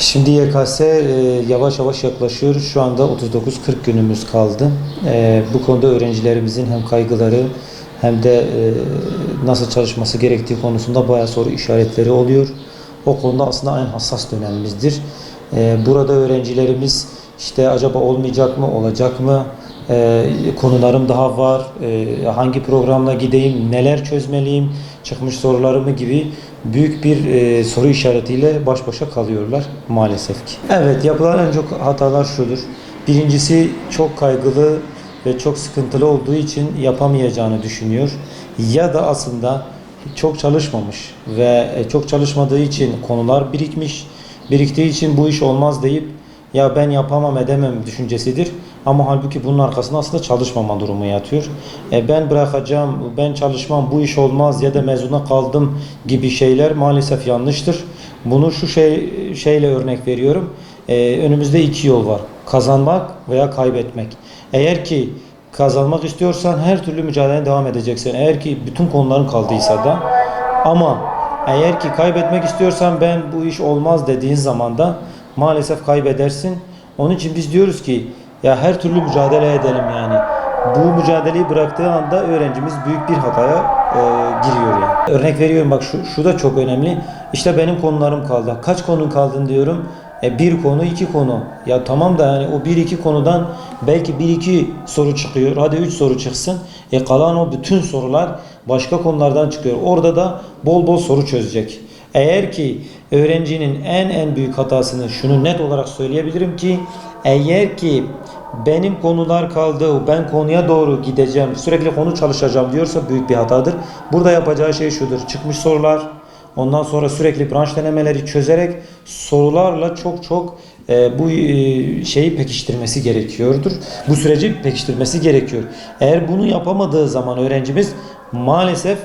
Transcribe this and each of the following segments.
Şimdi YKS yavaş yavaş yaklaşıyor. Şu anda 39-40 günümüz kaldı. Bu konuda öğrencilerimizin hem kaygıları hem de nasıl çalışması gerektiği konusunda bayağı soru işaretleri oluyor. O konuda aslında en hassas dönemimizdir. Burada öğrencilerimiz işte acaba olmayacak mı, olacak mı? Konularım daha var, hangi programla gideyim, neler çözmeliyim, çıkmış sorularımı gibi büyük bir soru işaretiyle baş başa kalıyorlar maalesef ki. Evet, yapılan en çok hatalar şudur. Birincisi çok kaygılı ve çok sıkıntılı olduğu için yapamayacağını düşünüyor. Ya da aslında çok çalışmamış ve çok çalışmadığı için konular biriktiği için bu iş olmaz deyip ya ben yapamam edemem düşüncesidir. Ama halbuki bunun arkasında aslında çalışmama durumu yatıyor. Ben bırakacağım, ben çalışmam, bu iş olmaz ya da mezuna kaldım gibi şeyler maalesef yanlıştır. Bunu şu şeyle örnek veriyorum. Önümüzde iki yol var. Kazanmak veya kaybetmek. Eğer ki kazanmak istiyorsan her türlü mücadeleye devam edeceksin. Eğer ki bütün konuların kaldıysa da, ama eğer ki kaybetmek istiyorsan ben bu iş olmaz dediğin zaman da maalesef kaybedersin. Onun için biz diyoruz ki ya her türlü mücadele edelim yani. Bu mücadeleyi bıraktığı anda öğrencimiz büyük bir hataya giriyor yani. Örnek veriyorum, bak şu da çok önemli. İşte benim konularım kaldı. Kaç konun kaldın diyorum. Bir konu, iki konu. Ya tamam da yani o bir iki konudan belki bir iki soru çıkıyor. Hadi 3 soru çıksın. Kalan o bütün sorular başka konulardan çıkıyor. Orada da bol bol soru çözecek. Eğer ki öğrencinin en büyük hatasını şunu net olarak söyleyebilirim ki eğer ki benim konular kaldı, ben konuya doğru gideceğim, sürekli konu çalışacağım diyorsa büyük bir hatadır. Burada yapacağı şey şudur: çıkmış sorular, ondan sonra sürekli branş denemeleri çözerek sorularla çok bu şeyi pekiştirmesi gerekiyordur. Bu süreci pekiştirmesi gerekiyor. Eğer bunu yapamadığı zaman öğrencimiz maalesef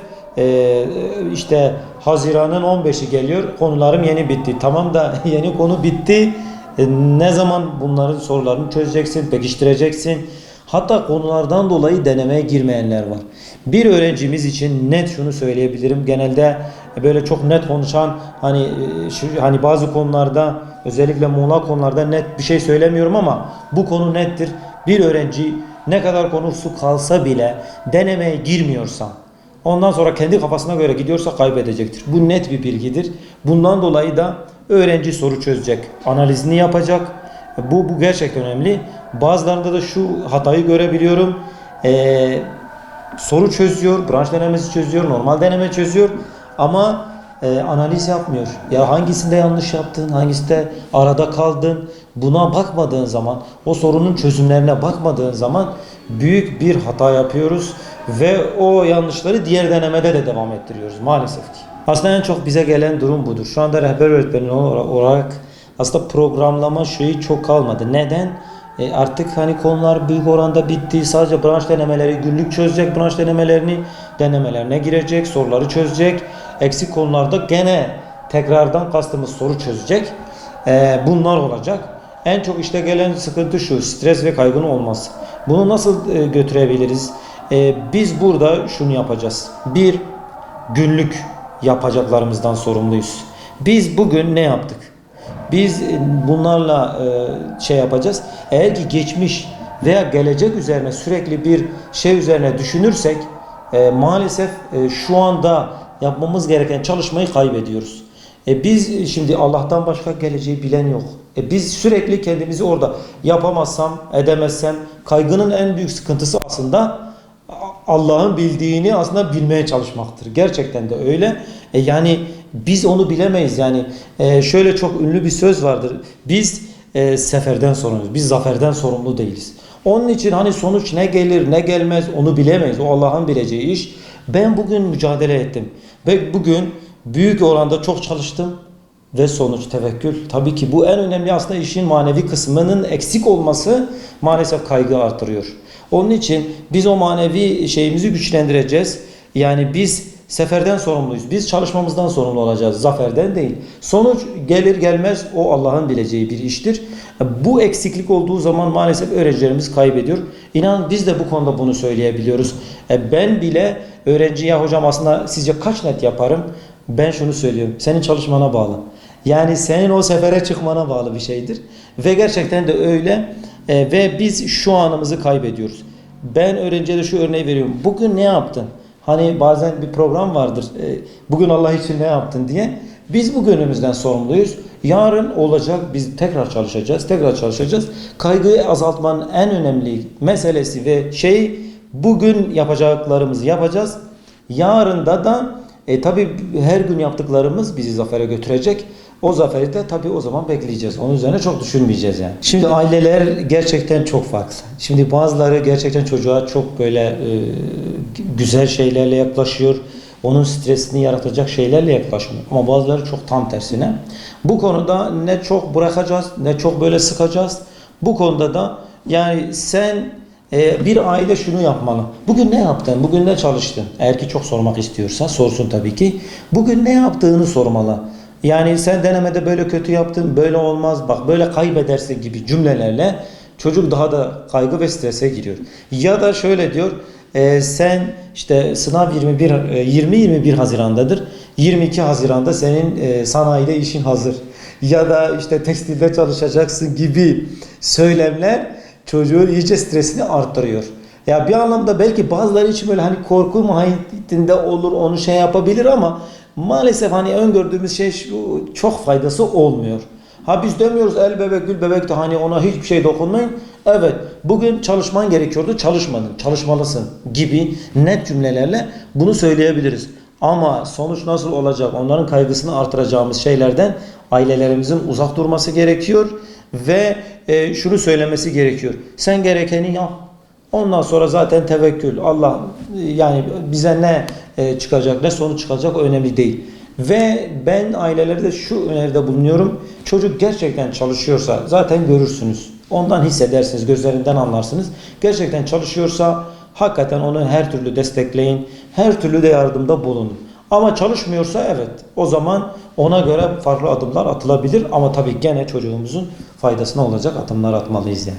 işte Haziran'ın 15'i geliyor, konularım yeni bitti. Tamam da yeni konu bitti. Ne zaman bunların sorularını çözeceksin, pekiştireceksin? Hatta konulardan dolayı denemeye girmeyenler var. Bir öğrencimiz için net şunu söyleyebilirim. Genelde böyle çok net konuşan, hani bazı konularda, özellikle muğlak konularda net bir şey söylemiyorum ama bu konu nettir. Bir öğrenci ne kadar konusu kalsa bile denemeye girmiyorsa, ondan sonra kendi kafasına göre gidiyorsa kaybedecektir. Bu net bir bilgidir. Bundan dolayı da öğrenci soru çözecek, analizini yapacak. Bu gerçekten önemli. Bazılarında da şu hatayı görebiliyorum. Soru çözüyor, branş denemesi çözüyor, normal deneme çözüyor ama analiz yapmıyor. Ya hangisinde yanlış yaptın, hangisinde arada kaldın, buna bakmadığın zaman, o sorunun çözümlerine bakmadığın zaman büyük bir hata yapıyoruz ve o yanlışları diğer denemede de devam ettiriyoruz maalesef ki. Aslında en çok bize gelen durum budur. Şu anda rehber öğretmeni olarak aslında programlama şeyi çok kalmadı. Neden? Artık hani konular büyük oranda bitti. Sadece branş denemeleri, günlük çözecek branş denemelerini, denemelerine girecek, soruları çözecek. Eksik konularda gene tekrardan kastımız soru çözecek. Bunlar olacak. En çok işte gelen sıkıntı şu: stres ve kaygının olması. Bunu nasıl götürebiliriz? Biz burada şunu yapacağız. Bir, günlük yapacaklarımızdan sorumluyuz. Biz bugün ne yaptık? Biz bunlarla yapacağız. Eğer ki geçmiş veya gelecek üzerine sürekli bir şey üzerine düşünürsek maalesef şu anda yapmamız gereken çalışmayı kaybediyoruz. Biz şimdi Allah'tan başka geleceği bilen yok. Biz sürekli kendimizi orada yapamazsam, edemezsem, kaygının en büyük sıkıntısı aslında Allah'ın bildiğini aslında bilmeye çalışmaktır. Gerçekten de öyle. Yani biz onu bilemeyiz. Yani şöyle çok ünlü bir söz vardır: biz seferden sorumluyuz. Biz zaferden sorumlu değiliz. Onun için hani sonuç ne gelir ne gelmez onu bilemeyiz. O Allah'ın bileceği iş. Ben bugün mücadele ettim ve bugün büyük oranda çok çalıştım ve sonuç tevekkül. Tabii ki bu en önemli, aslında işin manevi kısmının eksik olması maalesef kaygı artırıyor. Onun için biz o manevi şeyimizi güçlendireceğiz. Yani biz seferden sorumluyuz. Biz çalışmamızdan sorumlu olacağız. Zaferden değil. Sonuç gelir gelmez o Allah'ın bileceği bir iştir. Bu eksiklik olduğu zaman maalesef öğrencilerimiz kaybediyor. İnan biz de bu konuda bunu söyleyebiliyoruz. Ben bile öğrenciye hocam aslında sizce kaç net yaparım? Ben şunu söylüyorum: senin çalışmana bağlı. Yani senin o sefere çıkmana bağlı bir şeydir. Ve gerçekten de öyle. Ve biz şu anımızı kaybediyoruz. Ben öğrenciye de şu örneği veriyorum. Bugün ne yaptın? Hani bazen bir program vardır. Bugün Allah için ne yaptın diye. Biz bugünümüzden sorumluyuz. Yarın olacak. Biz tekrar çalışacağız. Tekrar çalışacağız. Kaygıyı azaltmanın en önemli meselesi ve şey, bugün yapacaklarımızı yapacağız. Yarında da tabii her gün yaptıklarımız bizi zafere götürecek. O zaferi de tabii o zaman bekleyeceğiz. Onun üzerine çok düşünmeyeceğiz yani. Şimdi aileler gerçekten çok farklı. Şimdi bazıları gerçekten çocuğa çok böyle güzel şeylerle yaklaşıyor. Onun stresini yaratacak şeylerle yaklaşmıyor. Ama bazıları çok tam tersine. Bu konuda ne çok bırakacağız, ne çok böyle sıkacağız. Bu konuda da yani sen bir aile şunu yapmalı. Bugün ne yaptın? Bugün ne çalıştın? Eğer ki çok sormak istiyorsa sorsun tabii ki. Bugün ne yaptığını sormalı. Yani sen denemede böyle kötü yaptın, böyle olmaz, bak böyle kaybedersin gibi cümlelerle çocuk daha da kaygı ve strese giriyor. Ya da şöyle diyor, sen işte sınav 20-21 Haziran'dadır. 22 Haziran'da senin sanayide işin hazır. Ya da işte tekstilde çalışacaksın gibi söylemler çocuğun iyice stresini arttırıyor. Ya bir anlamda belki bazıları için böyle hani korku mahiyetinde olur, onu şey yapabilir ama maalesef hani öngördüğümüz şey şu, çok faydası olmuyor. Ha biz demiyoruz el bebek gül bebek de hani ona hiçbir şey dokunmayın. Evet, bugün çalışman gerekiyordu, çalışmadın, çalışmalısın gibi net cümlelerle bunu söyleyebiliriz. Ama sonuç nasıl olacak, onların kaygısını artıracağımız şeylerden ailelerimizin uzak durması gerekiyor ve şunu söylemesi gerekiyor. Sen gerekeni yap. Ondan sonra zaten tevekkül. Allah yani bize ne çıkacak, ne sonuç çıkacak o önemli değil. Ve ben ailelere de şu öneride bulunuyorum. Çocuk gerçekten çalışıyorsa zaten görürsünüz. Ondan hissedersiniz, gözlerinden anlarsınız. Gerçekten çalışıyorsa hakikaten onu her türlü destekleyin. Her türlü de yardımda bulunun. Ama çalışmıyorsa evet, o zaman ona göre farklı adımlar atılabilir. Ama tabii gene çocuğumuzun faydasına olacak adımlar atmalıyız yani.